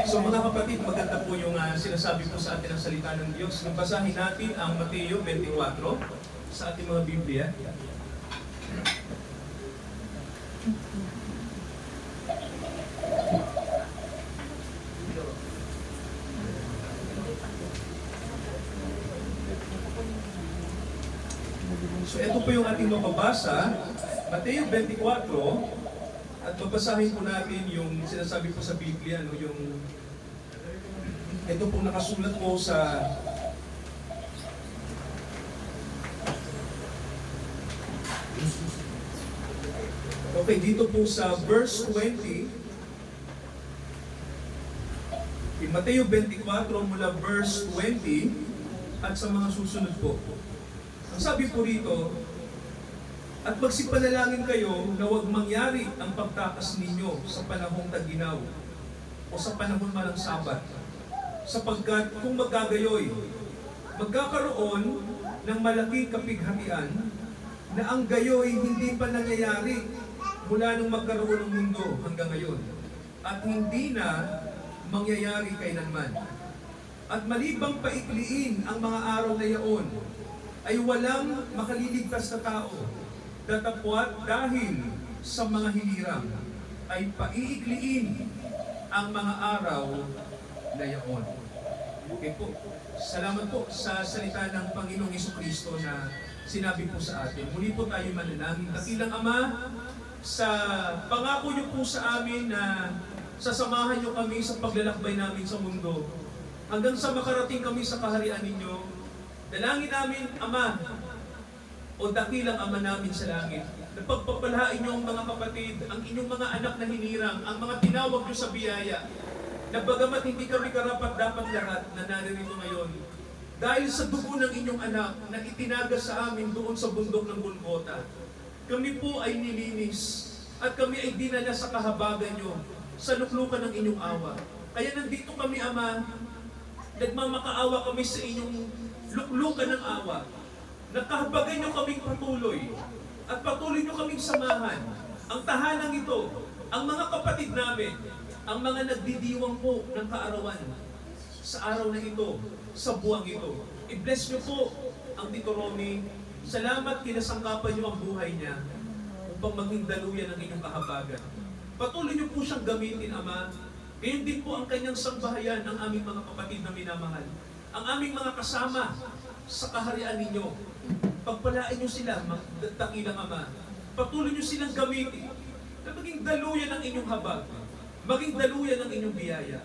So mga kapatid, maganda po yung sinasabi po sa atin ang salita ng Diyos. Basahin natin ang Mateo 24 sa ating mga Biblia. So ito po yung ating mababasa, Mateo 24, at babasahin po natin yung sinasabi po sa Biblia, no, yung ito po nakasulat po sa okay, dito po sa verse 20, in Mateo 24 mula verse 20 at sa mga susunod po. Ang sabi po rito, at magsipanalangin kayo na huwag mangyari ang pagtakas ninyo sa panahong tag-inaw o sa panahon man ng Sabat, sapagkat kung magagayoy, magkakaroon ng malaking kapighatian na ang gayoy hindi pa nangyayari mula nung magkaroon ng mundo hanggang ngayon at hindi na mangyayari kailanman. At malibang paikliin ang mga araw na yaon, ay walang makaliligtas na tao, datapwat dahil sa mga hilirang ay paiikliin ang mga araw na yaon. Okay po. Salamat po sa salita ng Panginoong Jesucristo na sinabi po sa atin. Muli po tayo manalangin. Dakilang Ama, sa pangako niyo po sa amin na sasamahan niyo kami sa paglalakbay namin sa mundo hanggang sa makarating kami sa kaharian ninyo. Dalangin namin, Ama, o dakilang Ama namin sa langit, na pagpapalain niyo ang mga kapatid, ang inyong mga anak na hinirang, ang mga tinawag niyo sa biyaya, na bagamat hindi kami karapat-dapat lahat na naririto ngayon, dahil sa dugo ng inyong anak na itinaga sa amin doon sa bundok ng Golgota, kami po ay nilinis at kami ay dinala sa kahabagan niyo, sa luklukan ng inyong awa. Kaya nandito kami, Ama, nagmamakaawa kami sa inyong luklukan ng awa. Nakahabagan niyo kaming patuloy at patuloy niyo kaming samahan. Ang tahanang ito, ang mga kapatid namin, ang mga nagdidiwang po ng kaarawan sa araw na ito, sa buwang ito. I-bless niyo po ang Tito Romy. Salamat kinasangkapan niyo ang buhay niya upang maging daluyan ng inyong kahabagan. Patuloy niyo po siyang gamitin, Ama. Gayon din po ang kanyang sambahayan, ang aming mga kapatid na minamahal. Ang aming mga kasama sa kaharian ninyo. Pagpalain niyo sila, dakilang Ama. Patuloy niyo silang gamitin na maging daluyan ng inyong habag, maging daluyan ng inyong biyaya.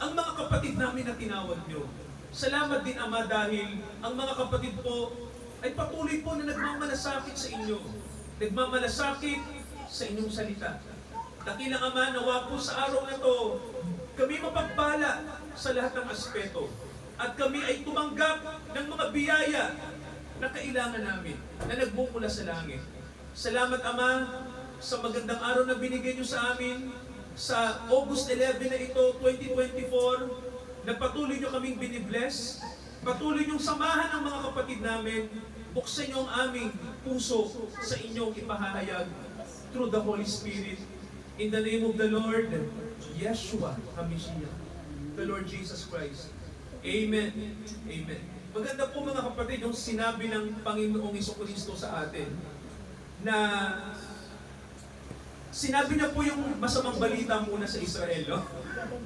Ang mga kapatid namin na tinawag niyo, salamat din, Ama, dahil ang mga kapatid po ay patuloy po na nagmamalasakit sa inyo. Nagmamalasakit sa inyong salita. Dakilang Ama, nawa po sa araw na to, kami mapagpala sa lahat ng aspeto. At kami ay tumanggap ng mga biyaya na kailangan namin, na nagmumula sa langit. Salamat, Ama, sa magandang araw na binigay niyo sa amin, sa August 11 na ito, 2024, na patuloy niyo kaming binibless, patuloy niyong samahan ang mga kapatid namin, buksan niyo ang aming puso sa inyong ipahahayag through the Holy Spirit. In the name of the Lord, Yeshua HaMashiach, the Lord Jesus Christ. Amen. Amen. Maganda po mga kapatid yung sinabi ng Panginoong Jesucristo sa atin na sinabi niya po yung masamang balita muna sa Israel. No?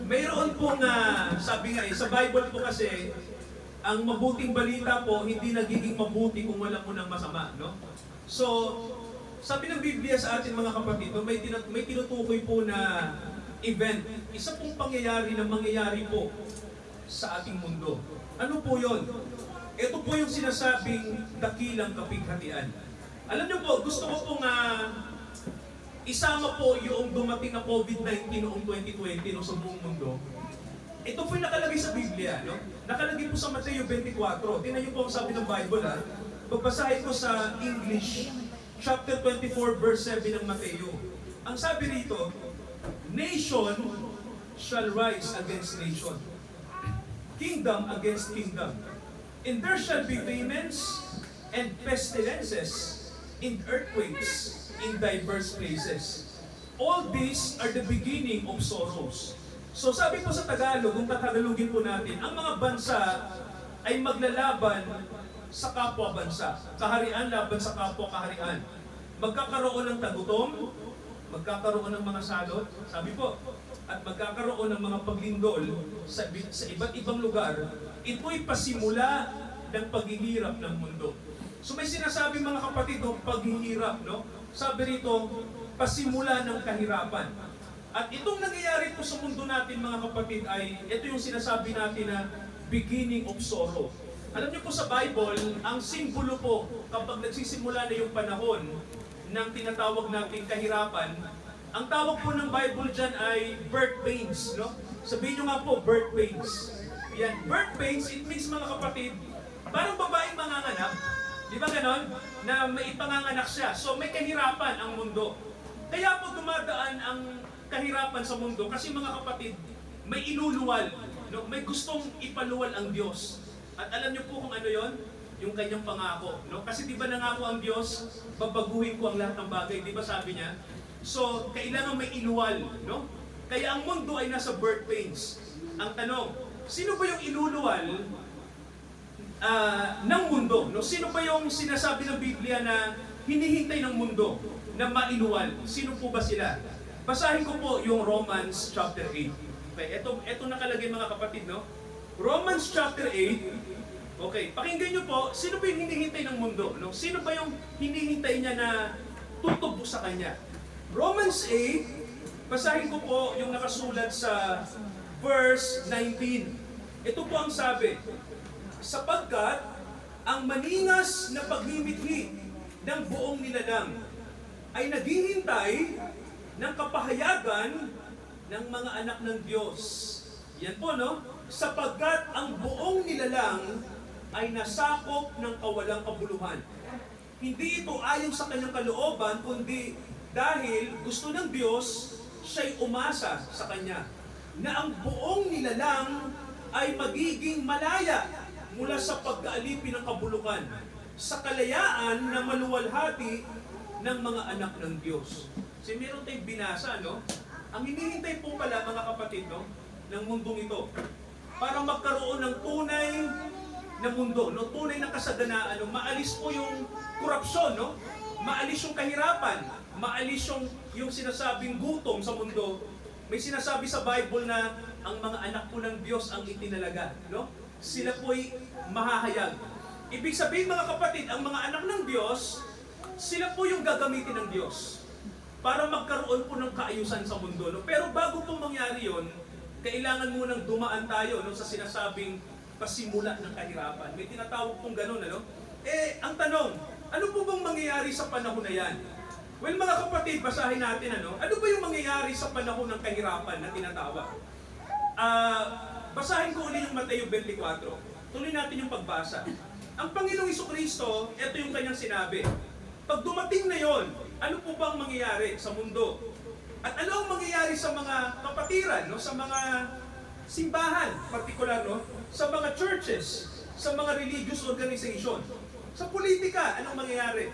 Mayroon pong, sabi nga sa Bible po kasi, ang mabuting balita po hindi nagiging mabuti kung wala mo ng masama. No? So, sabi ng Biblia sa atin mga kapatid, may tinutukoy po na event. Isa pong pangyayari na mangyayari po sa ating mundo. Ano po yon? Ito po yung sinasabing dakilang kapighatian. Alam niyo po, gusto ko pong isama po yung dumating na COVID-19 noong 2020 no, sa buong mundo. Ito po yung nakalagay sa Biblia. No? Nakalagay po sa Mateo 24. Tingnan niyo po ang sabi ng Bible. Pagbasahin ko sa English, chapter 24, verse 7 ng Mateo. Ang sabi rito, nation shall rise against nation, kingdom against kingdom. And there shall be famines and pestilences and earthquakes in diverse places. All these are the beginning of sorrows. So sabi po sa Tagalog, kung tatagalogin po natin, ang mga bansa ay maglalaban sa kapwa-bansa. Kaharian laban sa kapwa-kaharian. Magkakaroon ng tagutom, magkakaroon ng mga salot, sabi po, at magkakaroon ng mga paglindol sa iba't ibang lugar. Ito'y pasimula ng paghihirap ng mundo. So may sinasabi mga kapatid, no, paghihirap, no? Sabi rito, pasimula ng kahirapan. At itong nangyayari po sa mundo natin mga kapatid ay, ito yung sinasabi natin na beginning of sorrow. Alam niyo po sa Bible, ang simbolo po kapag nagsisimula na yung panahon ng tinatawag nating kahirapan, ang tawag po ng Bible dyan ay birth pains, no? Sabihin nyo nga po, birth pains. Yan, birth pains, it means mga kapatid, parang babaeng manganganak, di ba ganon? Na may ipanganganak siya. So may kahirapan ang mundo. Kaya po dumadaan ang kahirapan sa mundo kasi mga kapatid, may iluluwal, no? May gustong ipaluwal ang Diyos. At alam niyo po kung ano yon? Yung kanyang pangako, no? Kasi di ba nangako ang Diyos, babaguhin ko ang lahat ng bagay, di ba sabi niya? So, kailangan may iluwal, no? Kaya ang mundo ay nasa birth pains. Ang tanong, sino ba yung iluluwal ng mundo? No? Sino ba yung sinasabi ng Biblia na hinihintay ng mundo na mailuwal? Sino po ba sila? Basahin ko po yung Romans chapter 8. Okay, ito nakalagay mga kapatid, no? Romans chapter 8. Okay, pakinggan nyo po, sino ba yung hinihintay ng mundo? No? Sino ba yung hinihintay niya na tutubo sa kanya? Romans 8, basahin ko po yung nakasulat sa verse 19. Ito po ang sabi, sapagkat ang maningas na paglimithi ng buong nilalang ay naghihintay ng kapahayagan ng mga anak ng Diyos. Yan po, no? Sapagkat ang buong nilalang ay nasakop ng kawalang kabuluhan. Hindi ito ayon sa kanyang kalooban, kundi dahil gusto ng Diyos, siya'y umasa sa Kanya, na ang buong nilalang ay magiging malaya mula sa pagkaalipin ng kabulukan, sa kalayaan na maluwalhati ng mga anak ng Diyos. Kasi meron tayong binasa, no? Ang hinihintay po pala, mga kapatid, no, ng mundong ito, para magkaroon ng tunay na mundo, no? Tunay na kasaganaan, no? Maalis po yung korupsyon, no? Maalis yung kahirapan, maalis yung sinasabing gutom sa mundo. May sinasabi sa Bible na ang mga anak po ng Diyos ang itinalaga, no? Sila po'y mahahayag. Ibig sabihin mga kapatid, ang mga anak ng Diyos, sila po yung gagamitin ng Diyos para magkaroon po ng kaayusan sa mundo, no? Pero bago po mangyari yon, kailangan munang dumaan tayo, no, sa sinasabing pasimula ng kahirapan. May tinatawag pong ganun, ano? Ang tanong, ano po bang mangyayari sa panahon na yan? Well, mga kapatid, basahin natin, ano? Ano ba yung mangyayari sa panahon ng kahirapan na tinatawag? Basahin ko ulit yung Mateo 24. Tuloy natin yung pagbasa. Ang Panginoong Jesucristo, ito yung kanyang sinabi. Pag dumating na yon, ano po bang mangyayari sa mundo? At ano ang mangyayari sa mga kapatiran, no? Sa mga simbahan, partikular, no? Sa mga churches, sa mga religious organization, sa politika, anong mangyayari?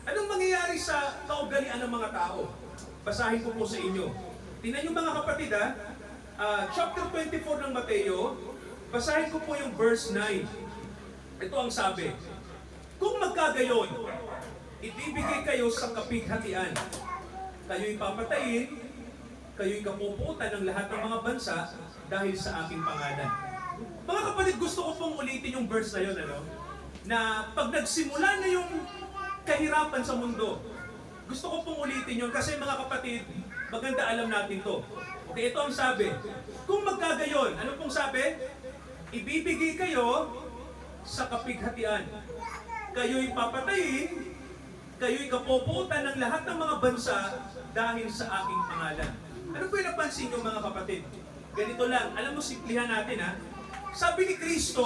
Anong mangyayari sa kaugalian ng mga tao? Basahin ko po sa inyo. Tingnan nyo mga kapatid, chapter 24 ng Mateo, basahin ko po yung verse 9. Ito ang sabi, kung magkagayon, ibibigay kayo sa kapighatian. Kayo'y papatayin, kayo'y kapupuutan ng lahat ng mga bansa dahil sa aking pangalan. Mga kapatid, gusto ko pong ulitin yung verse na yun, ano? Na pag nagsimula na yung kahirapan sa mundo, gusto ko pong ulitin yun kasi mga kapatid, maganda alam natin to. Okay, ito ang sabi. Kung magkagayon, ano pong sabi? Ibibigay kayo sa kapighatian. Kayo'y papatayin, kayo'y kapupuutan ng lahat ng mga bansa dahil sa aking pangalan. Ano po yung napansin nyo mga kapatid? Ganito lang, alam mo, simplihan natin ha. Sabi ni Kristo,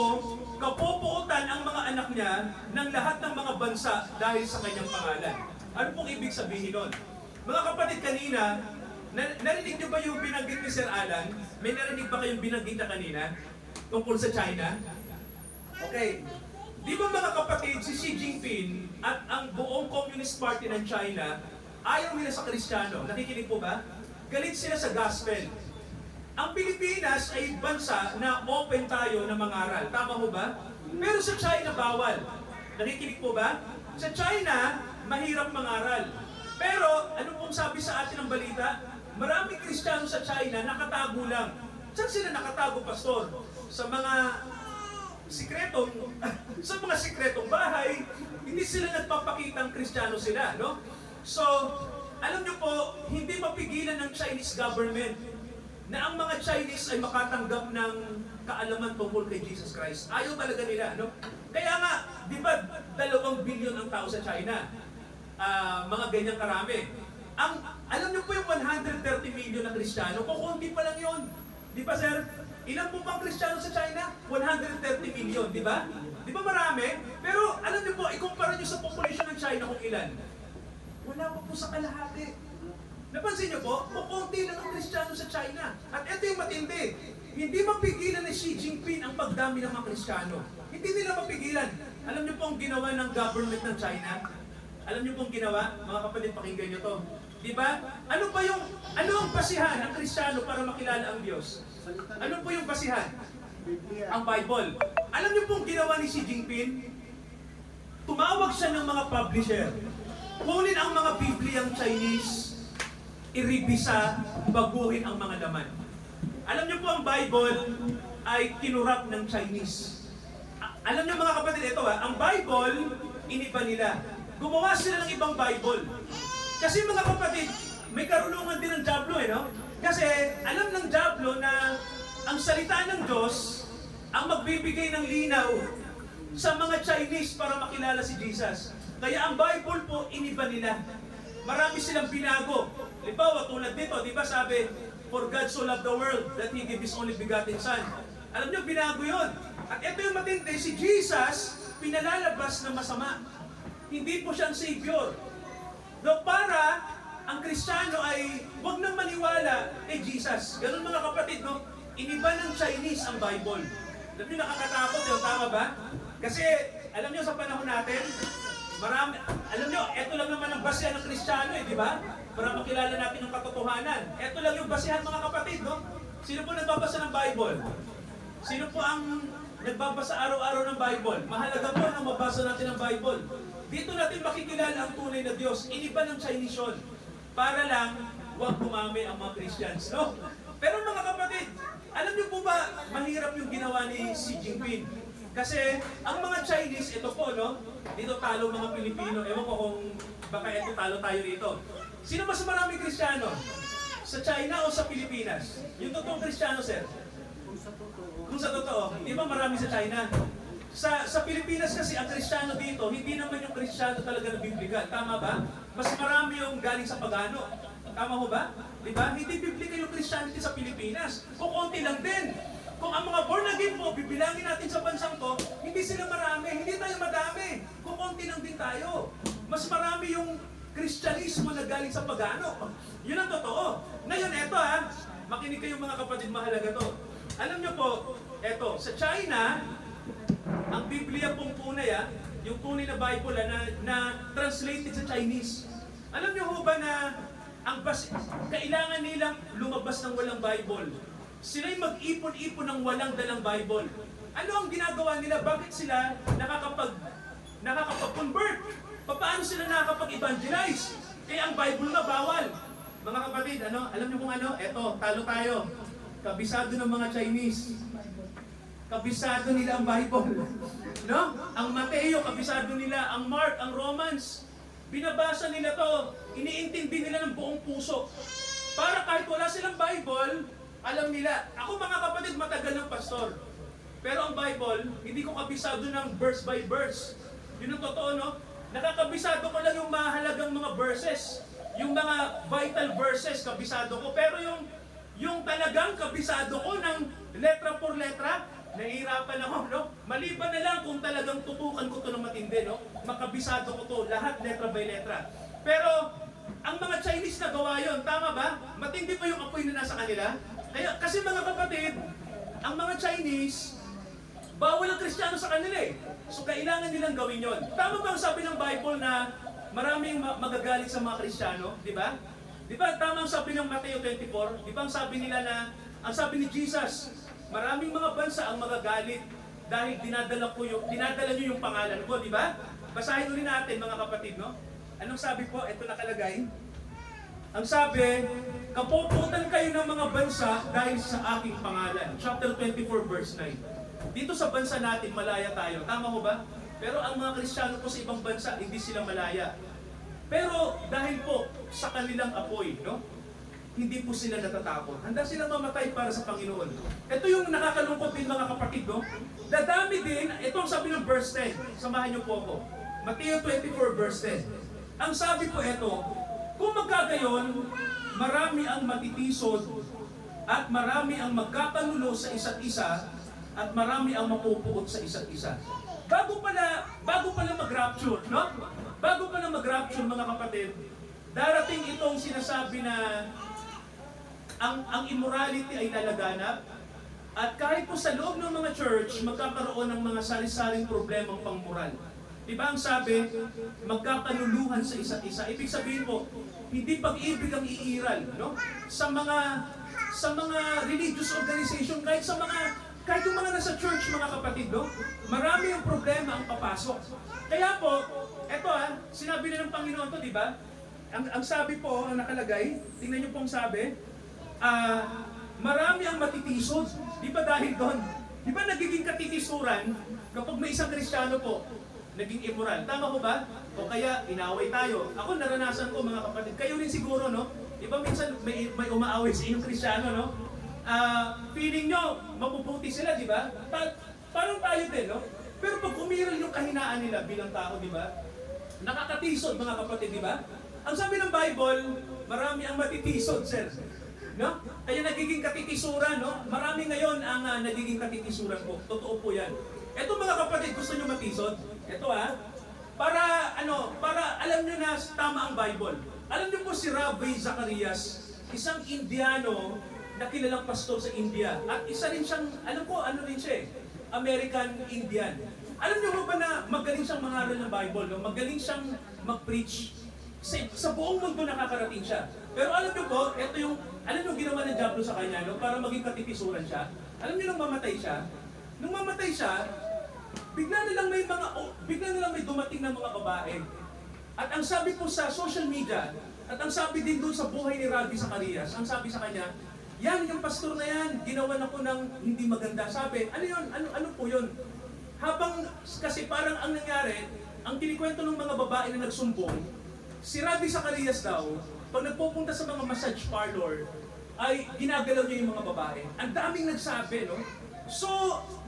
kapupuutan ang mga anak niya ng lahat ng mga bansa dahil sa kanyang pangalan. Ano pong ibig sabihin nun? Mga kapatid, kanina, narinig niyo ba yung binanggit ni Sir Alan? May narinig ba kayong binanggit na kanina? Tungkol sa China? Okay. Di ba mga kapatid, si Xi Jinping at ang buong Communist Party ng China, ayaw nila sa Kristiyano. Nakikinig po ba? Galit sila sa gospel. Ang Pilipinas ay bansa na open tayo na mangaral. Tama ho ba? Pero sa China, bawal. Nakikinig po ba? Sa China, mahirap mangaral. Pero, ano pong sabi sa atin ng balita? Maraming Kristiyano sa China nakatago lang. Saan sila nakatago, pastor? Sa mga sikretong, sa mga sikretong bahay, hindi sila nagpapakitang Kristiyano sila, no? So, alam niyo po, hindi mapigilan ng Chinese government na ang mga Chinese ay makatanggap ng kaalaman tungkol kay Jesus Christ. Ayaw talaga nila, no? Kaya nga, di ba, 2 billion ang tao sa China? Mga ganyang karami. Alam niyo po yung 130 million na Kristiyano, kukunti pa lang yun. Di ba, sir? Ilan po bang Kristiyano sa China? 130 million, di ba? Di ba marami? Pero alam niyo po, ikumpara niyo sa population ng China kung ilan. Wala pa po sa kalahati. Napansin niyo po, kukunti lang ang Kristiyano sa China. At ito yung matindi. Hindi mapigilan ni Xi Jinping ang pagdami ng mga Kristiyano. Hindi nila mapigilan. Alam niyo po ang ginawa ng government ng China? Alam niyo pong ginawa? Mga kapatid, pakinggan niyo to. Di ba? Ano ang basihan ng Kristiyano para makilala ang Diyos? Ano po yung basihan? Ang Bible. Alam niyo pong ginawa ni Xi Jinping? Tumawag siya ng mga publisher. Kunin ang mga Bibliang Chinese, iribisa, baguhin ang mga laman. Alam niyo po ang Bible ay kinurap ng Chinese. Alam niyo mga kapatid, ito ang Bible, iniba nila. Gumawa sila ng ibang Bible. Kasi mga kapatid, may karunungan din ng Diablo no? Kasi alam ng Diablo na ang salita ng Diyos ang magbibigay ng linaw sa mga Chinese para makilala si Jesus. Kaya ang Bible po, iniba nila. Marami silang binago. Halimbawa, tulad dito, di ba sabi, for God so loved the world that He gave His only begotten Son. Alam niyo, binago yun. At ito yung matindi, si Jesus, pinalalabas na masama. Hindi po siyang Savior. No, para ang Kristiyano ay huwag nang maniwala kay Jesus. Ganun mga kapatid, no? Iniba ng Chinese ang Bible. Alam niyo, nakakatakot yun, tama ba? Kasi, alam niyo, sa panahon natin, marami, alam niyo, ito lang naman ang basihan ng Kristiyano, di ba? Para makilala natin ang katotohanan. Ito lang yung basihan, mga kapatid, no? Sino po nagbabasa ng Bible? Sino po ang nagbabasa araw-araw ng Bible? Mahalaga po na mabasa natin ang Bible. Dito natin makikilala ang tunay na Diyos. Iniba ng Chinese yun. Para lang, huwag dumami ang mga Christians, no? Pero mga kapatid, alam niyo po ba, mahirap yung ginawa ni Xi Jinping? Kasi ang mga Chinese, ito po, no? Dito talo mga Pilipino. Ewan ko kung baka ito talo tayo dito. Sino mas maraming Kristiyano? Sa China o sa Pilipinas? Yung totoong Kristiyano, sir? Kung sa totoo. Di ba marami sa China? Sa Pilipinas kasi ang Kristiyano dito, hindi naman yung Kristiyano talaga na biblical. Tama ba? Mas marami yung galing sa pagano. Tama ho ba? Di ba? Hindi biblical yung Christianity sa Pilipinas. Kung konti lang din. Kung ang mga born again po, bibilangin natin sa bansang to, hindi sila marami, hindi tayo madami. Kung konti lang din tayo. Mas marami yung Kristyanismo na galing sa pagano. Yun ang totoo. Ngayon, eto makinig kayo mga kapatid, mahalaga to. Alam nyo po, eto, sa China, ang Biblia pong tunay, yung tunay na Bible na translated sa Chinese. Alam nyo ho ba na kailangan nilang lumabas ng walang Bible? Sila'y mag-ipon-ipon ng walang dalang Bible. Ano ang ginagawa nila? Bakit sila nakakapag-convert? Paano sila nakakapag-evangelize? Kaya ang Bible na bawal. Mga kapatid, alam niyo kung eto, talo tayo. Kabisado ng mga Chinese. Kabisado nila ang Bible. No? Ang Mateo, kabisado nila. Ang Mark, ang Romans. Binabasa nila to. Iniintindi nila ng buong puso. Para kahit wala silang Bible, alam nila. Ako mga kapatid, matagal ng pastor. Pero ang Bible, hindi ko kabisado ng verse by verse. Yun ang totoo, no? Nakakabisado ko lang yung mahalagang mga verses. Yung mga vital verses, kabisado ko. Pero yung talagang kabisado ko ng letra por letra, nahihirapan ako, no? Maliban na lang kung talagang tutukan ko to ng matindi, no? Makabisado ko to, lahat letra by letra. Pero, ang mga Chinese na gawa yun, tama ba? Matindi pa yung apoy na nasa kanila. Kaya, kasi mga kapatid, ang mga Chinese, bawal ang Kristiyano sa kanila eh. So, kailangan nilang gawin yon. Tama ba ang sabi ng Bible na maraming magagalit sa mga Kristiyano? Di ba? Di ba tama ang sabi ng Mateo 24? Di ba ang sabi nila na Ang sabi ni Jesus, maraming mga bansa ang magagalit dahil dinadala niyo yung pangalan ko, di ba? Basahin ulit natin mga kapatid, no? Anong sabi po? Ito nakalagay. Ang sabi, kapuputan kayo ng mga bansa dahil sa aking pangalan. Chapter 24, verse 9. Dito sa bansa natin, malaya tayo. Tama ho ba? Pero ang mga Kristiyano po sa ibang bansa, hindi sila malaya. Pero dahil po sa kanilang apoy, no? Hindi po sila natatakot. Handa silang mamatay para sa Panginoon. Ito yung nakakalungkot din mga kapatid, no? Dadami din, ito ang sabi ng verse 10. Samahan niyo po ako. Matthew 24, verse 10. Ang sabi po ito, kung magkagayon, marami ang matitisod at marami ang magkakanulo sa isa't isa at marami ang mapupuot sa isa't isa. Bago pala mag-rapture, no? Bago pala mag-rapture mga kapatid, darating itong sinasabi na ang immorality ay lalaganap at kahit po sa loob ng mga church, magkakaroon ng mga sari-saring problemang pangmoral. Diba ang sabi, magkakanuluhan sa isa't isa. Ibig sabihin po, hindi pag-ibig ang iiral, no? Sa mga religious organization, kahit yung mga nasa church, mga kapatid, no? Marami ang problema ang papasok. Kaya po, eto sinabi na ng Panginoon to, di ba? Ang sabi po, ang nakalagay, tingnan niyo po ang sabi, marami ang matitisod. Di ba dahil doon? Di ba nagiging katitisuran kapag may isang Kristiyano po, naging immoral. Tama ko ba? O kaya, inaway tayo. Ako, naranasan ko mga kapatid. Kayo rin siguro, no? Di ba minsan may umaaway sa inyong Kristiyano, no? Feeling nyo, mapuputi sila, di ba? Parang tayo din, no? Pero pag umiral yung kahinaan nila bilang tao, di ba? Nakakatisod, mga kapatid, di ba? Ang sabi ng Bible, marami ang matitisod, sir. No? Kaya nagiging katitisuran, no? Marami ngayon ang nagiging katitisuran po. Totoo po yan. Eto mga kapatid, gusto nyo matisod? Ito para alam nyo na tama ang Bible. Alam nyo po si Rabbi Zacarias, isang Indiano na kilalang pastor sa India. At isa rin siyang, ano rin siya American Indian. Alam nyo ba na magaling siyang mangaral ng Bible, no? Magaling siyang mag-preach. Sa buong mundo nakakarating siya. Pero alam nyo po, alam nyo ginawa ng Diablo sa kanya, no? Para maging katitisuran siya. Alam nyo nung mamatay siya, bigla na lang may dumating na mga babae. At ang sabi po sa social media, at ang sabi din doon sa buhay ni Rabbi Zacarias, ang sabi sa kanya, yan, yung pastor na yan, ginawan ako ng hindi maganda. Sabi, ano yun? Ano po yun? Kasi parang ang nangyari, ang kinikwento ng mga babae na nagsumbong, si Rabbi Zacarias daw, pag nagpupunta sa mga massage parlor, ay ginagalaw niya yung mga babae. Ang daming nagsabi, no? So,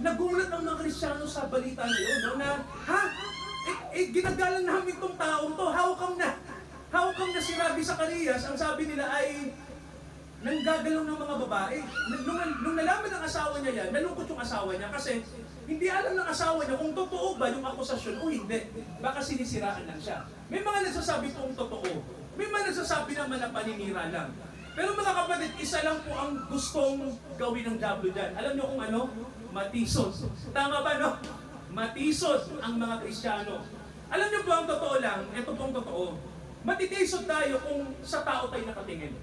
nagulat ang mga Kristiyano sa balita na yun, no? Na, ginagalang namin tong taong to, how come na si Rabbi Zacarias, ang sabi nila ay nanggagalaw ng mga babae. Nung nalaman ng asawa niya yan, nalungkot yung asawa niya kasi hindi alam ng asawa niya kung totoo ba yung akusasyon o hindi. Baka sinisiraan lang siya. May mga nagsasabi pong totoo. May mga nagsasabi naman na paninira lang. Pero mga kapatid, isa lang po ang gustong gawin ng Diablo dyan. Alam niyo kung ano? Matisod. Tama ba, no? Matisod ang mga Kristiyano. Alam niyo po ang totoo lang, ito pong totoo. Matitisod tayo kung sa tao tayo nakatingin.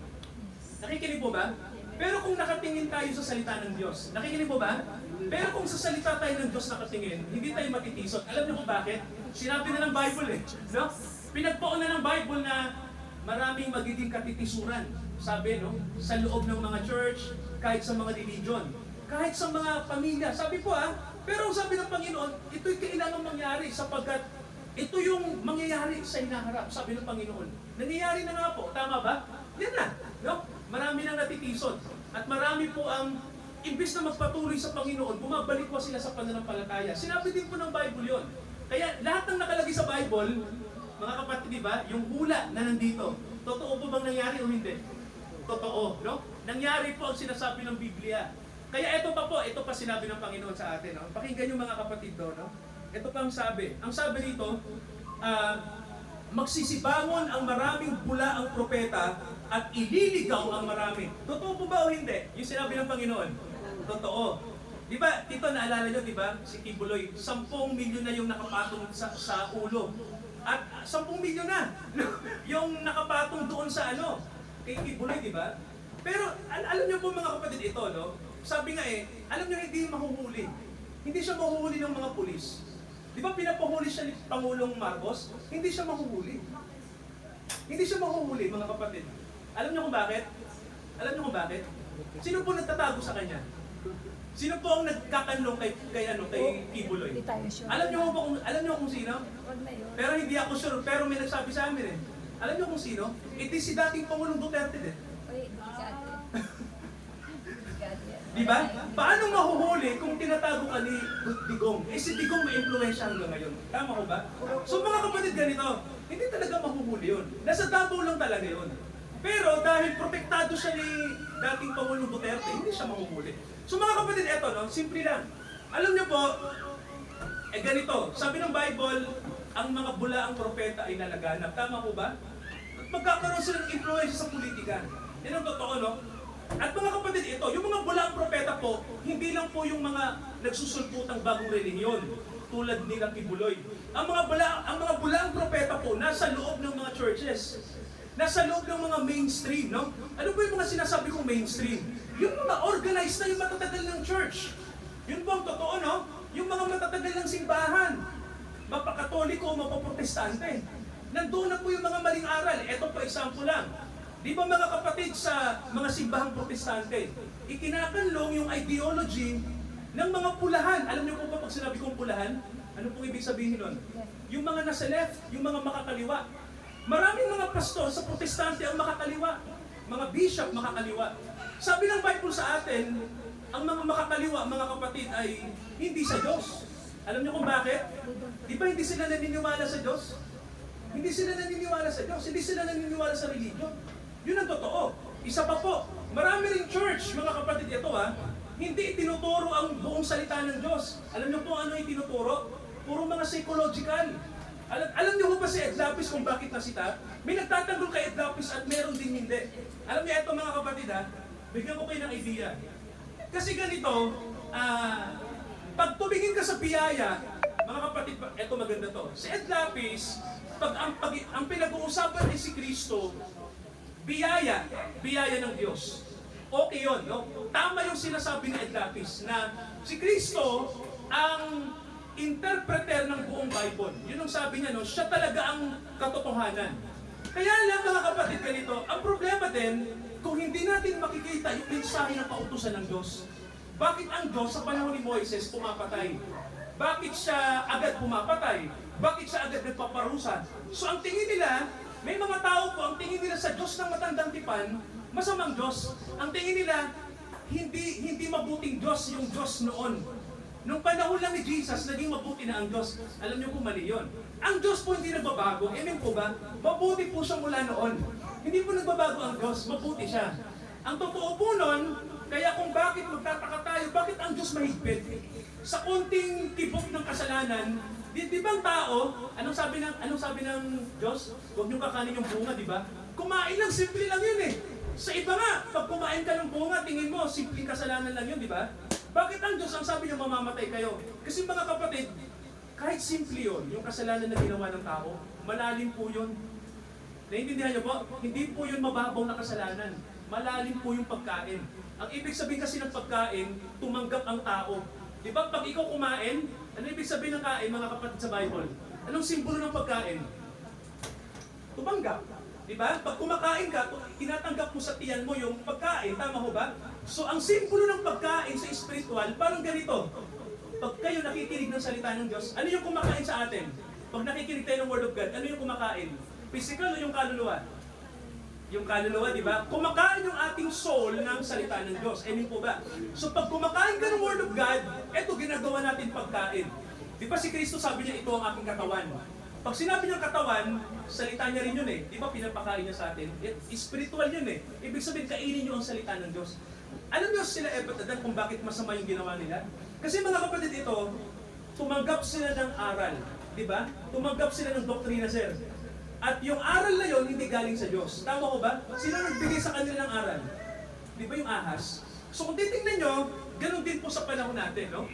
Nakikinig po ba? Pero kung nakatingin tayo sa salita ng Diyos, nakikinig po ba? Pero kung sa salita tayo ng Diyos nakatingin, hindi tayo matitisod. Alam niyo kung bakit? Sinabi na ng Bible no? Pinagpoon na ng Bible na maraming magiging katitisuran. Sabi, no? Sa loob ng mga church, kahit sa mga religion, kahit sa mga pamilya. Sabi po pero sabi ng Panginoon, ito'y kailangan mangyari sapagkat ito yung mangyayari sa hinaharap, sabi ng Panginoon. Nangyayari na nga po, tama ba? Yan na, no? Marami nang natitisod. At marami po ang, imbis na magpatuloy sa Panginoon, bumabalik po sila sa pananampalataya. Sinabi din po ng Bible yon. Kaya lahat ng nakalagay sa Bible, mga kapatid, di ba? Yung hula na nandito, totoo po bang nangyari o hindi? Totoo, no? Nangyari po ang sinasabi ng Biblia. Kaya ito pa sinabi ng Panginoon sa atin, no? Pakinggan yung mga kapatid doon, no? Ito pa ang sabi. Ang sabi dito, magsisibangon ang maraming bula ang propeta at ililigaw ang marami. Totoo po ba o hindi? Yung sinabi ng Panginoon. Totoo. Di ba, Tito, naalala nyo, di ba? Si Kibuloy, 10 milyon na yung nakapatong sa ulo. At 10 milyon na yung nakapatong doon sa kay Kibuloy, di ba? Pero alam niyo po mga kapatid ito, no? Sabi nga alam niyo hindi mahuhuli. Hindi siya mahuhuli ng mga pulis. Di ba pinapahuli siya ni Pangulong Marcos? Hindi siya mahuhuli. Hindi siya mahuhuli mga kapatid. Alam niyo kung bakit? Alam niyo kung bakit? Sino po nagtatago sa kanya? Sino po ang nagkakanlong kay Kibuloy? Hindi tayo sure. Alam niyo kung sino? Huwag na yun. Pero hindi ako sure, pero may nagsabi sa amin Alam niyo kung sino? It is si dating Pangulong Duterte din. Uy, bigate. Bigate. Di ba? Paano mahuhuli kung tinatago ka ni Digong? Si Digong may impluwensya hanggang ngayon. Tama ko ba? So mga kapatid ganito, hindi talaga mahuhuli yun. Nasa Davao lang talaga yun. Pero dahil protektado siya ni dating Pangulong Duterte, hindi siya mahuhuli. So mga kapatid, eto simple lang. Alam niyo po, ganito, sabi ng Bible, ang mga bulaang propeta ay nalaganap. Tama po ba? At magkakaroon sila ng influensya sa politika. Yan ang totoo, no? At mga kapatid, ito, yung mga bulaang propeta po, hindi lang po yung mga nagsusulputang bagong relihiyon, tulad nila Kibuloy. Ang mga bulaang propeta po, nasa loob ng mga churches. Nasa loob ng mga mainstream, no? Ano po yung mga sinasabi kong mainstream? Yung mga organized na yung matatagal ng church. Yun po ang totoo, no? Yung mga matatagal ng simbahan. Mapakatoliko o mapaprotestante. Nandoon na po yung mga maling aral. Ito po example lang. Di ba mga kapatid sa mga simbahang protestante, ikinakanlong yung ideology ng mga pulahan. Alam niyo po ba pag sinabi kong pulahan? Ano pong ibig sabihin nun? Yung mga nasa left, yung mga makakaliwa. Maraming mga pastor sa protestante ang makakaliwa. Mga bishop makakaliwa. Sabi ng Bible sa atin, ang mga makakaliwa, mga kapatid, ay hindi sa Diyos. Alam niyo kung bakit? Di ba hindi sila naniniwala sa Diyos? Hindi sila naniniwala sa Diyos. Hindi sila naniniwala sa religion. Yun ang totoo. Isa pa po, marami ring church, mga kapatid, ito hindi itinuturo ang buong salita ng Diyos. Alam niyo po ano itinuturo? Puro mga psychological. Alam niyo ba si Ed Lapis kung bakit nasita? May nagtatanggol kay Ed Lapis at meron din hindi. Alam niyo ito mga kapatid bigyan ko kayo ng idea. Kasi ganito, pag tumingin ka sa biyaya, mga kapatid, ito maganda to. Si Ed Lapis, pag ang pinag-uusapan ay si Kristo, biyaya ng Diyos. Okay yun, no? Tama yung sinasabi ni Ed Lapis na si Kristo ang interpreter ng buong Bible. Yun ang sabi niya, no? Siya talaga ang katotohanan. Kaya lang mga kapatid ganito, ang problema din, kung hindi natin makikita yung mensahe ng kautusan ng Diyos, bakit ang Diyos sa panahon ni Moises pumapatay? Bakit siya agad pumapatay? Bakit siya agad nagpaparusa? So ang tingin nila, may mga tao po, ang tingin nila sa Diyos ng matandang tipan, masamang Diyos. Ang tingin nila, hindi mabuting Diyos yung Diyos noon. Nung panahon lang ni Jesus, naging mabuti na ang Diyos. Alam niyo kung mali yun. Ang Diyos po hindi nagbabago. Amen po ba? Mabuti po siya mula noon. Hindi po nagbabago ang Diyos, mabuti siya. Ang totoo po nun, kaya kung bakit magtataka tayo, bakit ang Diyos mahigpit? Sa konting tibok ng kasalanan, di ba ang tao, anong sabi ng Diyos? Huwag niyo kakanin yung bunga, di ba? Kumain lang, simple lang yun Sa iba nga, pag kumain ka ng bunga, tingin mo, simpleng kasalanan lang yun, di ba? Bakit ang Diyos ang sabi niya mamamatay kayo? Kasi mga kapatid, kahit simple yun, yung kasalanan na ginawa ng tao, malalim po yun. Naiintindihan niyo po? Hindi po yun mababaw na kasalanan. Malalim po yung pagkain. Ang ibig sabihin kasi ng pagkain, tumanggap ang tao. Di ba pag ikaw kumain, ano ibig sabihin ng kain, mga kapatid sa Bible? Anong simbolo ng pagkain? Tumanggap. Di ba? Pag kumakain ka, tinatanggap mo sa tiyan mo yung pagkain. Tama ho ba? So ang simbolo ng pagkain sa spiritual, parang ganito. Pag kayo nakikinig ng salita ng Diyos, ano yung kumakain sa atin? Pag nakikinig tayo ng Word of God, ano yung kumakain? Physical o yung kaluluwa? Yung kaluluwa, di ba? Kumakain yung ating soul ng salita ng Diyos. Amen po ba? So pag kumakain ka ng Word of God, eto ginagawa natin pagkain. Di ba si Kristo sabi niya, ito ang aking katawan. Pag sinabi niyang katawan, salita niya rin yun Di ba pinapakain niya sa atin? Spiritual yun Ibig sabihin, kainin niyo ang salita ng Diyos. Alam niyo sila Ebatadan kung bakit masama yung ginawa nila? Kasi mga kapatid ito, tumanggap sila ng aral. Di ba? Tumanggap sila ng doktrina, sir. At yung aral na yon hindi galing sa Diyos. Tama ko ba? Sino nagbigay sa kanila ng aral? Di ba yung ahas? So kung titingnan nyo, ganun din po sa panahon natin, no?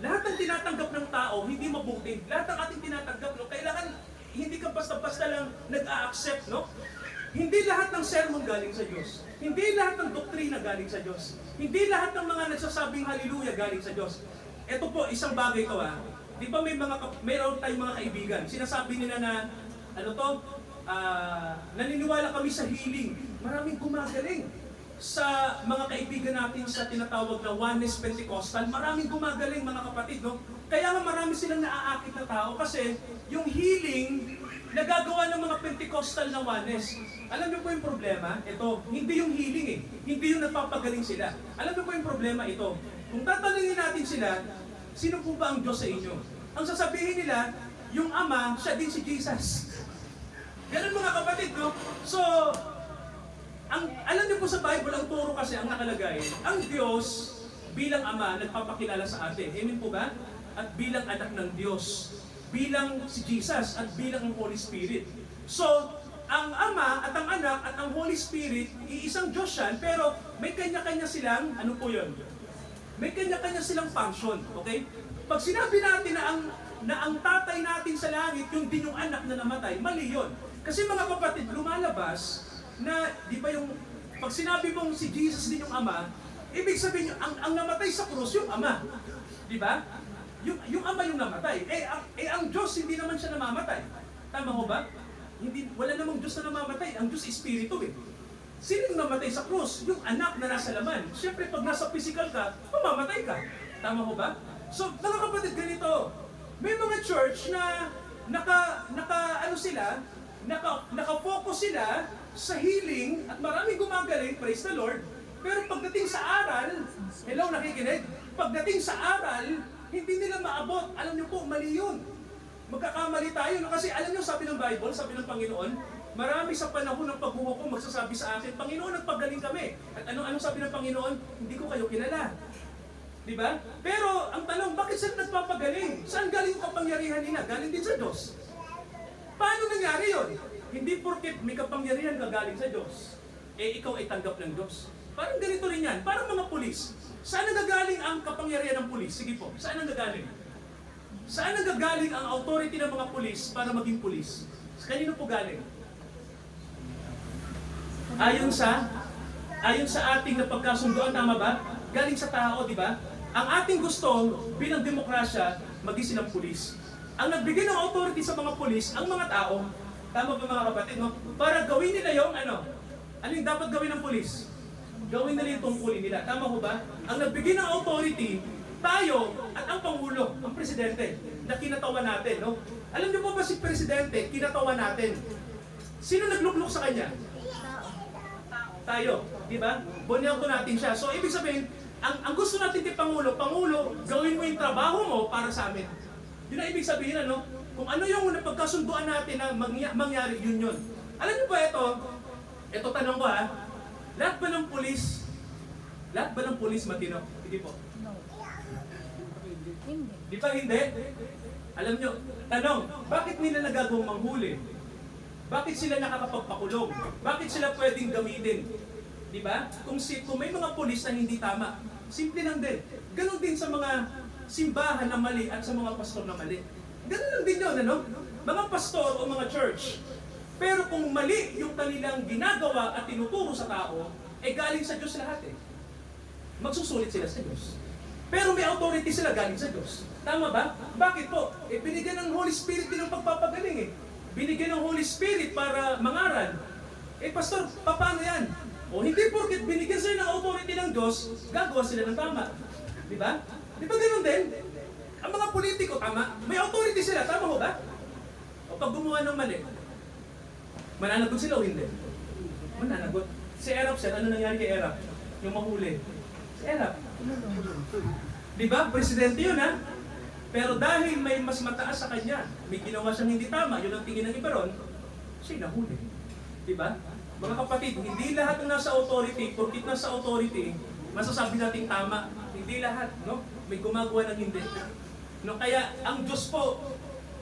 Lahat ng tinatanggap ng tao, hindi mabuti. Lahat ng ating tinatanggap, no? Kailangan, hindi ka basta-basta lang nag-a-accept, no? Hindi lahat ng sermon galing sa Diyos. Hindi lahat ng doktrina galing sa Diyos. Hindi lahat ng mga nagsasabing hallelujah galing sa Diyos. Ito po, isang bagay to ha. Di ba mayroon tayong mga kaibigan, sinasabi nila na, naniniwala kami sa healing. Maraming gumagaling. Sa mga kaibigan natin sa tinatawag na Oneness Pentecostal, maraming gumagaling mga kapatid, no? Kaya nga marami silang naaakit na tao kasi yung healing nagagawa ng mga Pentecostal na Oneness. Alam niyo po yung problema? Ito, hindi yung healing eh. Hindi yung nagpapagaling sila. Alam niyo po yung problema ito. Kung tatanungin natin sila, sino po ba ang Diyos sa inyo? Ang sasabihin nila, yung Ama, siya din si Jesus. Ganun mga kapatid, no? So, alam niyo po sa Bible, ang turo kasi ang nakalagay, ang Diyos bilang Ama nagpapakilala sa atin. Amen po ba? At bilang anak ng Diyos, bilang si Jesus at bilang ang Holy Spirit. So, ang Ama at ang Anak at ang Holy Spirit, iisang Diyos yan, pero may kanya-kanya silang, ano po yun? May kanya-kanya silang function, okay? Pag sinabi natin na ang tatay natin sa langit, yung din yung anak na namatay, mali yun. Kasi mga kapatid, lumalabas na, di ba yung, pag sinabi mong si Jesus din yung Ama, ibig sabihin yung, ang namatay sa krus, yung Ama. Di ba? Yung Ama yung namatay. Ang Diyos, hindi naman siya namamatay. Tama ho ba? Wala namang Diyos na namamatay. Ang Diyos Espiritu eh. Sino yung namatay sa krus? Yung anak na nasa laman. Siyempre, pag nasa physical ka, mamamatay ka. Tama ho ba? So, mga kapatid, ganito. May mga church na naka-focus sila sa healing at maraming gumagaling, praise the Lord. Pero pagdating sa aral, hello, nakikinig? Pagdating sa aral, hindi nila maabot. Alam niyo po, mali yun. Magkakamali tayo. No? Kasi alam niyo, sabi ng Bible, sabi ng Panginoon, marami sa panahon ng paghuhukom magsasabi sa akin, Panginoon, nagpagaling kami. At anong sabi ng Panginoon? Hindi ko kayo kilala. Diba? Pero ang tanong, bakit sila nagpapagaling? Saan galing yung kapangyarihan nila? Galing din sa Diyos. Paano nangyari yun? Hindi porket may kapangyarihan ka galing sa Diyos, ikaw ay tanggap ng Diyos. Parang ganito rin yan. Parang mga pulis. Saan nagagaling ang kapangyarihan ng pulis? Sige po, saan nagagaling? Saan nagagaling ang authority ng mga pulis para maging pulis? Sa kanino po galing? Ayon sa ating napagkasunduan, tama ba? Galing sa tao, di ba? Ang ating gusto bilang demokrasya, maging silang pulis. Ang nagbigay ng authority sa mga pulis, ang mga tao. Tama ba mga kapatid, no? Para gawin nila yung ano yung dapat gawin ng pulis? Gawin nila yung tungkulin nila. Tama ho ba? Ang nagbigay ng authority, tayo at ang Pangulo, ang Presidente, na kinatawan natin, no? Alam niyo po ba si Presidente, kinatawan natin? Sino nagluklok sa kanya? Tayo, di ba? Bonyato natin siya. So, ibig sabihin, ang gusto natin kay Pangulo, gawin mo yung trabaho mo para sa amin. Yun ang ibig sabihin, ano? Kung ano yung napagkasunduan natin na mangyari, yun. Alam niyo ba ito tanong ko ha, lahat ba ng pulis matino? Hindi po. No. Hindi. Di ba hindi? Alam niyo, tanong, bakit nila nagagawang manghuli? Bakit sila nakakapagpakulong? Bakit sila pwedeng gamitin? Di ba? Kung may mga pulis na hindi tama, simple lang din. Ganon din sa mga simbahan na mali at sa mga pastor na mali. Ganon lang din yun, ano? Mga pastor o mga church. Pero kung mali yung kanilang ginagawa at tinuturo sa tao, galing sa Diyos lahat eh. Magsusulit sila sa Diyos. Pero may authority sila galing sa Diyos. Tama ba? Bakit po? Binigyan ng Holy Spirit din ng pagpapagaling eh. Binigyan ng Holy Spirit para mangaral. Pastor, paano yan? O hindi porket binigyan sila ng authority ng Diyos, gagawa sila ng tama. Di ba? Di ba ganoon din? Ang mga politiko, tama? May authority sila, tama ho ba? O pag gumawa ng mali, mananagot sila o hindi? Mananagot. Si Erap, ano nangyari kay Erap? Yung mahuli. Si Erap. Di ba? Presidente yun ha? Pero dahil may mas mataas sa kanya, may ginawa siyang hindi tama, yun ang tingin ng iba ron, siya'y nahuli. Di ba? Mga kapatid, hindi lahat ng nasa authority, porkit nasa authority, masasabi nating tama. Hindi lahat, no? May gumagawa ng hindi. No? Kaya ang Diyos po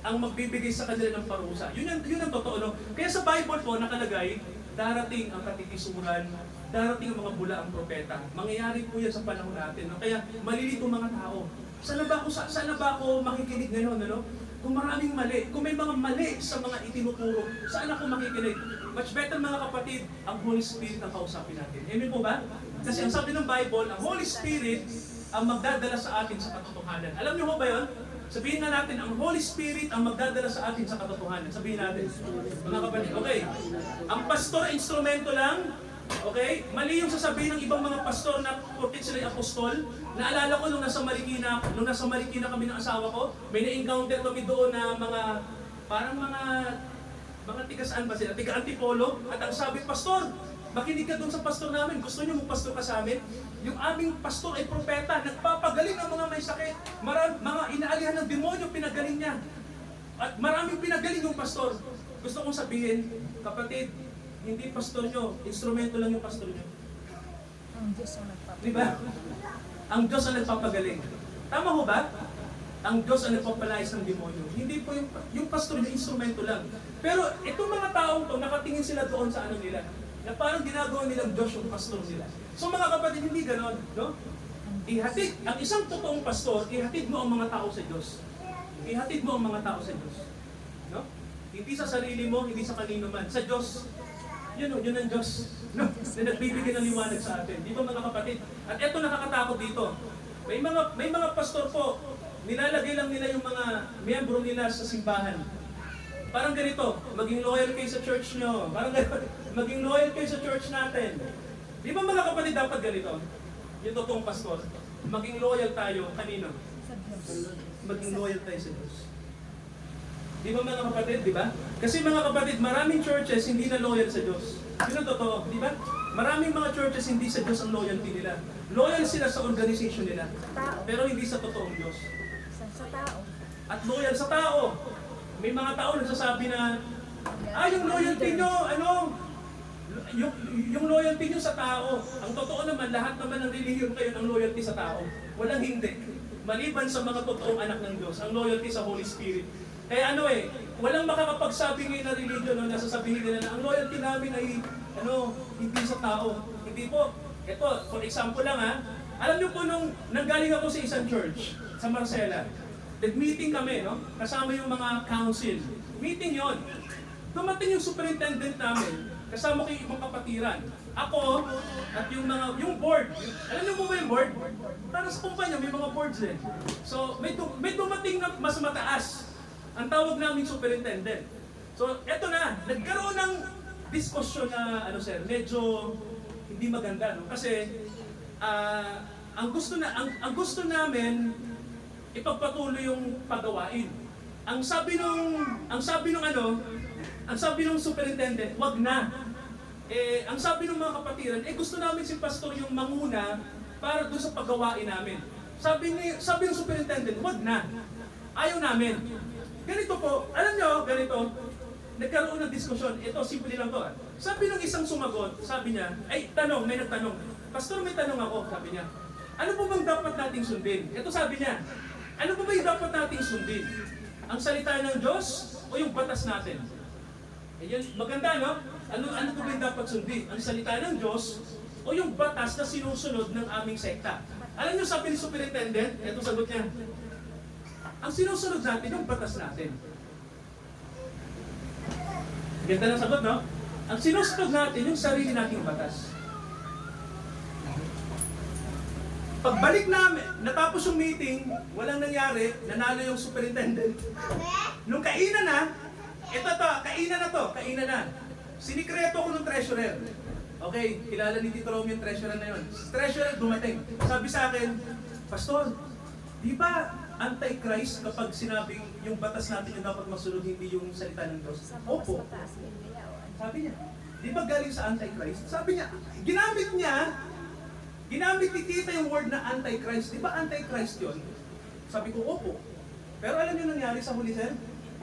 ang magbibigay sa kanila ng parusa. Yun ang totoo, no? Kaya sa Bible po nakalagay, darating ang katikisuran, darating ang mga bulaang propeta. Mangyayari po yan sa panahon natin. No? Kaya malilito mga tao. Saan na ba ako makikinig ngayon? Ano? Kung maraming mali, kung may mga mali sa mga itinuturo, saan ako makikinig? Much better mga kapatid, ang Holy Spirit ang kausapin natin. Amen po ba? Kasi ang sabi ng Bible, ang Holy Spirit ang magdadala sa atin sa katotohanan. Alam niyo ho ba yun? Sabihin na natin, ang Holy Spirit ang magdadala sa atin sa katotohanan. Sabihin natin, mga kapatid, okay, ang pastor instrumento lang, okay? Mali yung sasabihin ng ibang mga pastor na porkit sila'y apostol. Naalala ko nung nasa Marikina kami ng asawa ko, may na-encounter kami doon na parang mga tiga-saan ba sila? Tiga-antipolo. At ang sabi, pastor, makinig ka doon sa pastor namin. Gusto niyo magpastor ka sa amin? Yung aming pastor ay propeta. Nagpapagaling ng mga may sakit. Mga inaalihan ng demonyo, pinagaling niya. At maraming pinagaling yung pastor. Gusto kong sabihin, kapatid, hindi pastor nyo, instrumento lang yung pastor nyo. Ang Diyos ang nagpapagaling. Di ba? Ang Diyos ang nagpapagaling. Tama ho ba? Ang Diyos ang nagpapalayas ng demonyo. Hindi po yung pastor nyo, instrumento lang. Pero itong mga taong to, nakatingin sila doon sa ano nila, na parang ginagawa nilang Diyos yung pastor nila. So mga kapatid, hindi ganon, no? Ihatid, ang isang totoong pastor, ihatid mo ang mga tao sa Diyos. Ihatid mo ang mga tao sa Diyos. No? Hindi sa sarili mo, hindi sa kanino man. Sa Diyos. Yun ang Diyos. No? Na nagbibigay ng liwanag sa atin. Di ba mga kapatid? At eto nakakatakot dito. May mga pastor po, nilalagay lang nila yung mga miyembro nila sa simbahan. Parang ganito, maging loyal kayo sa church nyo. Parang ganito, maging loyal kayo sa church natin. Di ba mga kapatid dapat ganito? Yung totoong pastor, maging loyal tayo kanino? Sa Diyos. Maging loyal tayo sa Diyos. Di ba mga kapatid, di ba? Kasi mga kapatid, maraming churches hindi na loyal sa Diyos. Yun ang totoo, di ba? Maraming mga churches hindi sa Diyos ang loyalty nila. Loyal sila sa organization nila. Tao. Pero hindi sa totoong Diyos. Sa tao. At loyal sa tao. May mga tao nagsasabi na, yung loyalty nyo, yung loyalty nyo sa tao. Ang totoo naman, lahat naman ng relihiyon kayo ng loyalty sa tao. Walang hindi. Maliban sa mga totoong anak ng Diyos, ang loyalty sa Holy Spirit. Kaya walang makakapagsabi ngayon na religion na sasabihin nila na ang loyalty namin ay hindi sa tao. Hindi po. Ito, for example lang alam niyo po nung nanggaling ako sa isang church, sa Marcela, nag-meeting kami, no? Kasama yung mga council. Meeting yon. Dumating yung superintendent namin, kasama ko yung ibang kapatiran. Ako, at yung board. Alam niyo po ba yung board? Para sa kumpanya, may mga boards eh. So, may dumating na mas mataas. Ang tawag namin superintendent. So, eto na, nagkaroon ng diskusyon na, medyo hindi maganda, no? Kasi, ang gusto namin, ipagpatuloy yung pagawain. Ang sabi nung superintendent, wag na. Ang sabi ng mga kapatiran, gusto namin si pastor yung manguna para doon sa paggawain namin. Sabi ng superintendent, wag na. Ayaw namin. Ganito po, alam nyo, nagkaroon ng diskusyon. Ito, simple lang to. Sabi ng isang sumagot, sabi niya, may nagtanong. Pastor, may tanong ako, sabi niya. Ano po bang dapat nating sundin? Ito sabi niya, ano po ba yung dapat nating sundin? Ang salita ng Diyos o yung batas natin? Yan, maganda, no? Ano po ba yung dapat sundin? Ang salita ng Diyos o yung batas na sinusunod ng aming sekta? Alam niyo, sabi ni superintendent, ito sagot niya, ang sinusunod natin yung batas natin. Ganda ng sagot, no? Ang sinusunod natin yung sarili nating batas. Pagbalik namin, natapos yung meeting, walang nangyari, nanalo yung superintendent. Nung kainan na, kainan na. Sinikreto ko ng treasurer. Okay, kilala ni Tito Romeo yung treasurer na yun. Treasurer dumating. Sabi sa akin, Pastor, di ba anti-Christ kapag sinabing yung batas natin yung dapat masunod, hindi yung salita ng Diyos? Opo. Sabi niya, di ba galing sa anti-Christ? Sabi niya, ginamit ni Tita yung word na anti-Christ. Di ba anti-Christ yun? Sabi ko, opo. Pero alam niyo nangyari sa huli, sir?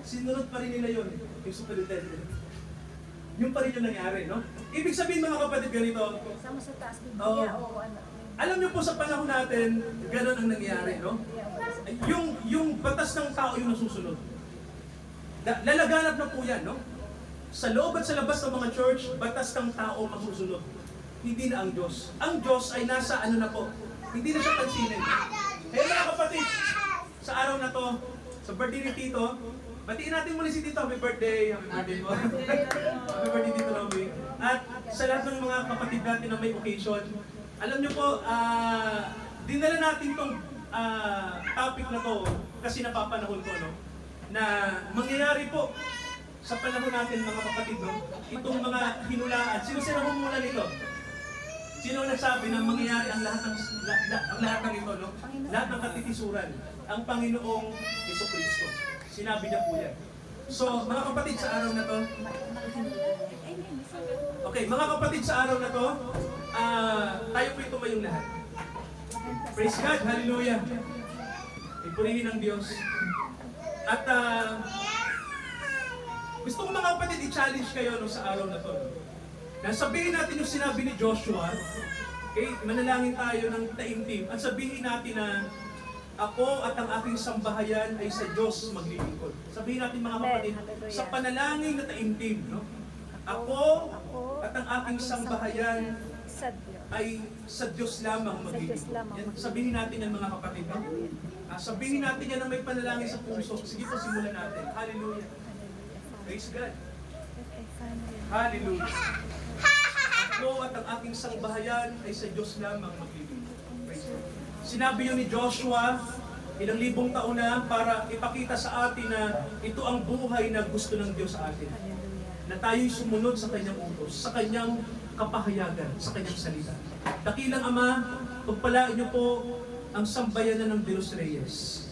Sinunod pa rin nila yun, yung superintendent. Yung pa rin yung nangyari, no? Ibig sabihin mga kapatid ganito, Sama sa taas ng Biblia o ano. alam niyo po sa panahon natin, gano'n ang nangyari, no? Yung batas ng tao yung nasusunod. Lalaganap na po yan, no? Sa loob at sa labas ng mga church, batas ng tao masusunod. Hindi na ang Diyos. Ang Diyos ay nasa na po. Hindi na siya pansinin. Kaya mga kapatid, sa araw na to, sa Sa birthday ni Tito, batiin natin muna si Tito. Happy birthday! Happy birthday po! Happy birthday, Tito Robby. At sa lahat ng mga kapatid natin na may occasion, alam niyo po, dinala natin tong topic na to kasi napapanahon ko, no? Na mangyayari po sa panahon natin, mga kapatid, no? Itong mga hinulaan. Sino humula nito? Sino nagsabi na mangyayari ang lahat ng ito, no? Lahat ng katitisuran. Ang Panginoong Jesucristo. Sinabi niya po yan. So, mga kapatid, sa araw na to, okay, mga kapatid, sa araw na to, tayo po tumayong lahat. Praise God, hallelujah. Ipurihin ng Diyos. At gusto ko mga kapatid, i-challenge kayo no, sa araw na to. Na sabihin natin yung sinabi ni Joshua, okay, manalangin tayo ng taimtim at sabihin natin na ako at ang aking sambahayan ay sa Diyos maglilingkod. Sabihin natin mga kapatid, sa panalangin na taimtim, no? Ako at ang aking sambahayan Sa Diyos. ay sa Diyos lamang maglilingkod. Yan, sabihin natin yan mga kapatid. No? Sabihin natin yan na may panalangin sa puso. Sige po, simulan natin. Hallelujah. Praise God. Hallelujah. Ako at ang aking sambahayan ay sa Diyos lamang maglilingkod. Praise God. Sinabi yun ni Joshua, ilang libong taon na para ipakita sa atin na ito ang buhay na gusto ng Diyos sa atin. Na tayo'y sumunod sa kanyang utos, sa kanyang kapahayagan, sa kanyang salita. Dakilang Ama, pagpalain niyo po ang sambayanan ng De Los Reyes.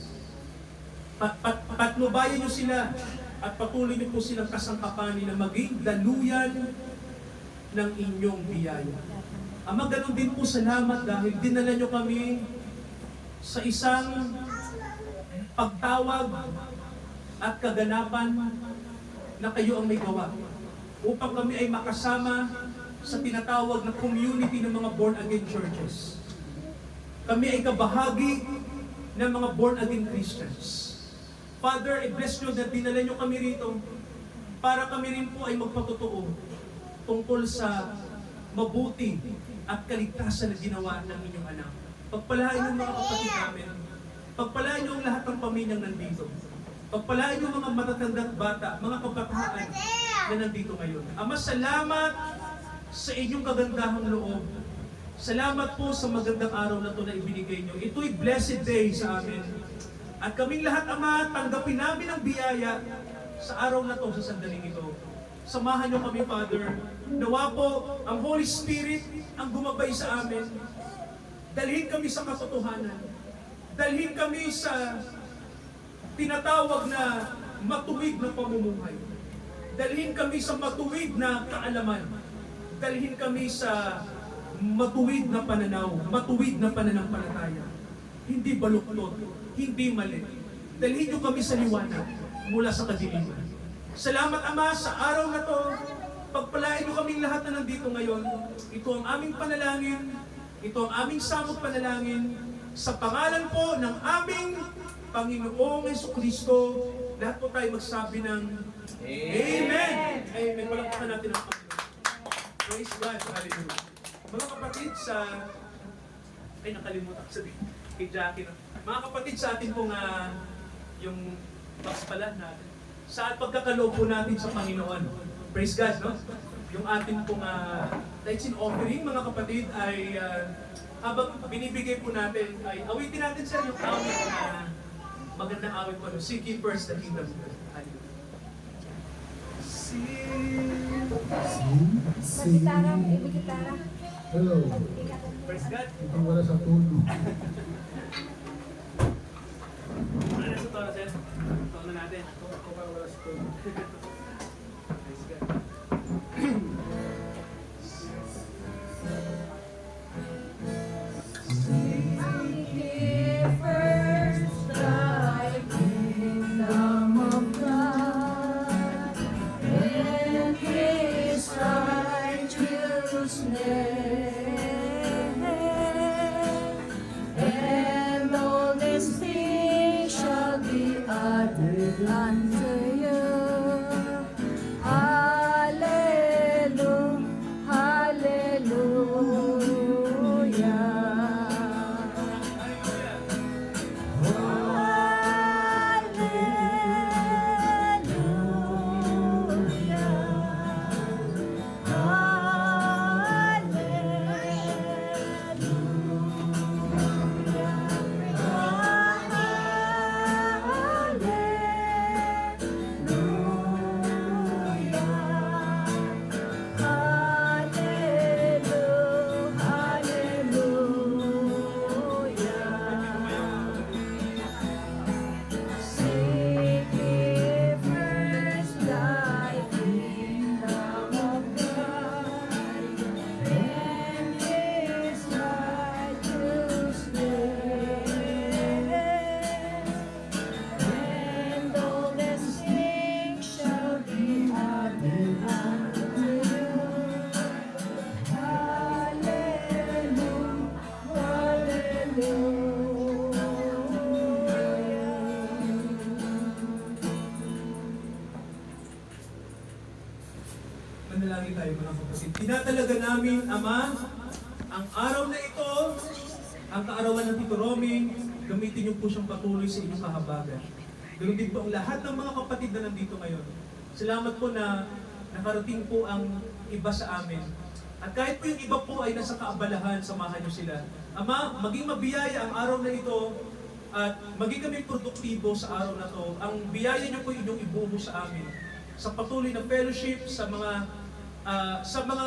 Patnubayan niyo sila at patuloy niyo po silang kasangkapanin na maging daluyan ng inyong biyaya. Ama, ganun din po salamat dahil dinala niyo kami sa isang pagtawag at kaganapan na kayo ang may gawa upang kami ay makasama sa tinatawag na community ng mga born-again churches. Kami ay kabahagi ng mga born-again Christians. Father, i-bless nyo na dinala nyo kami rito para kami rin po ay magpatotoo tungkol sa mabuti at kaligtasan na ginawa ng inyong anak. Pagpalain nyo mga kapatid namin. Pagpalain nyo ang lahat ng pamilyang nandito. Pagpalain nyo mga matatandang bata, mga kabataan na nandito ngayon. Ama, salamat sa inyong kagandahang loob. Salamat po sa magandang araw na ito na ibinigay nyo. Ito'y blessed day sa amin. At kaming lahat, Ama, tanggapin namin ang biyaya sa araw na ito, sa sandaling ito. Samahan nyo kami, Father. Nawa po ang Holy Spirit ang gumabay sa amin. Dalhin kami sa katotohanan. Dalhin kami sa tinatawag na matuwid na pamumuhay. Dalhin kami sa matuwid na kaalaman. Dalhin kami sa matuwid na pananaw, matuwid na pananampalataya. Hindi baluktot, hindi mali. Dalhin niyo kami sa liwanag mula sa kadiliman. Salamat, Ama, sa araw na to. Pagpalain niyo kaming lahat na nandito ngayon. Ito ang aming panalangin. Ito ang aming samot panalangin. Sa pangalan po ng aming Panginoong Jesucristo, lahat po tayo magsabi ng Amen! Amen! Palakpakan natin ang Panginoon. Praise God! Hallelujah! Mga kapatid ay nakalimutan ko sabihin kay Jackie. No? Mga kapatid, sa atin pong yung box pala natin. Sa pagkakaloob po natin sa Panginoon. Praise God, no? Yung atin pong tithes and offering, mga kapatid, ay habang binibigay po natin, ay awitin natin sir yung awit na magandang awit po. No? Seek ye first the kingdom of God. Hallelujah. Magitara, ibigitara. Hello. Praise God. Ito wala sa tulo. Ano na sa tono, sir? Tono natin. Ako pa wala sa tulo. Praise God. And all these things shall be added unto you. mga kapatid. Tinatalaga namin, Ama, ang araw na ito, ang kaarawan ng Tito Roming, gamitin niyo po siyang patuloy sa inyong kahabagan. Ganoon din po ang lahat ng mga kapatid na nandito ngayon. Salamat po na nakarating po ang iba sa amin. At kahit po yung iba po ay nasa kaabalahan, samahan niyo sila. Ama, maging mabiyaya ang araw na ito at maging kami produktibo sa araw na ito. Ang biyaya niyo po inyong ibuho sa amin sa patuloy na fellowship, sa mga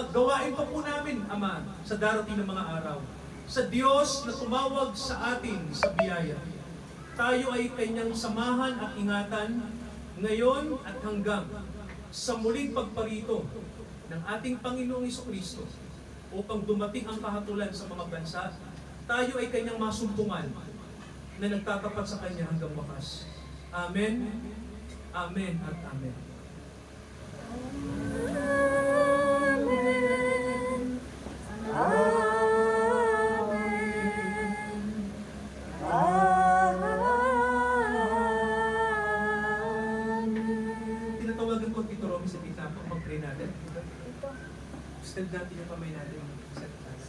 gawain pa po namin, Ama, sa darating na mga araw. Sa Diyos na tumawag sa atin sa biyaya. Tayo ay kanyang samahan at ingatan ngayon at hanggang sa muling pagparito ng ating Panginoong Jesucristo upang dumating ang kahatulan sa mga bansa. Tayo ay kanyang masumpungan na nagtatapat sa kanya hanggang wakas. Amen, Amen at Amen. Tinatawagan ko Tito Romy sa gitna po, mag-pray natin. Stand natin yung kamay natin sa taas.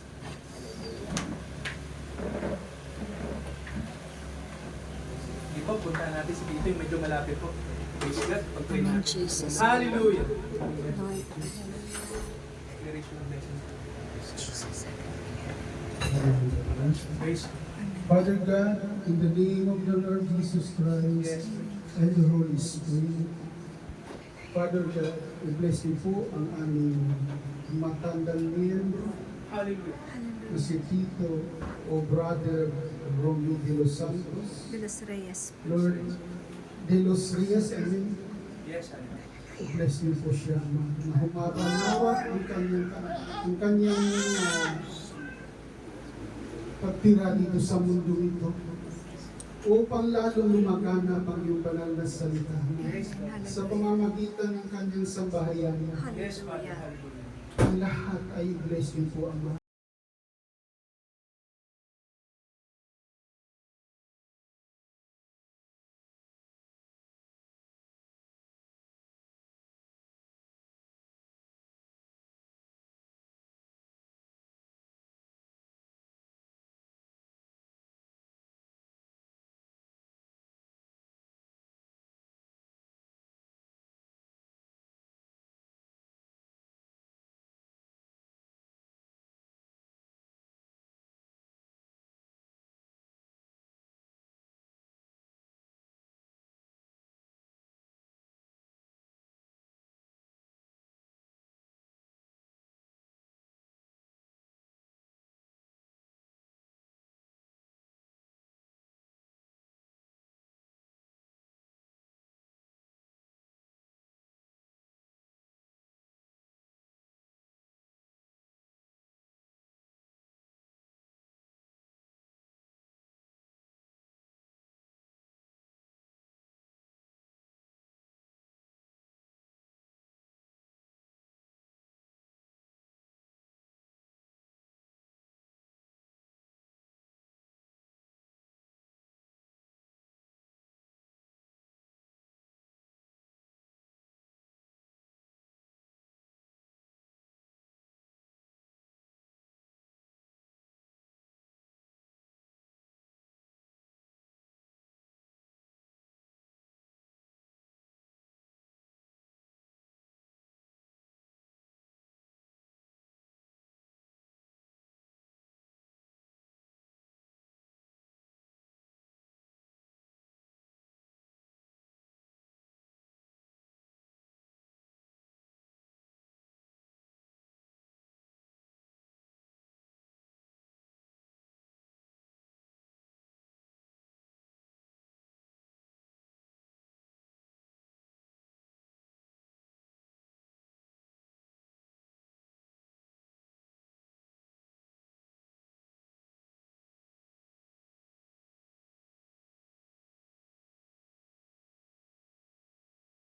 Di po, puntahan natin si Tito yung medyo malapit po. Praise God, pag-pray natin. Jesus. Hallelujah! Lord, Declaration of blessing. Praise God. Father God, in the name of the Lord Jesus Christ Yes. and the Holy Spirit, Father God, i-bless niyo po ang aming matandang miyembro Hallelujah. na si Tito o Brother Romeo de los Santos. de los Reyes. Lord, de los Rias, amen. Yes, hallelujah. I-bless niyo po siya na humaba nawa ang kanyang pagtira dito sa mundo ito upang lalong lumaganap ang iyong banal na salita Yes, God. sa pamamagitan ng kanyang sambahayan. Yes, Father. Hallelujah. Hallelujah. Ang lahat ay i-bless niyo po, Ama.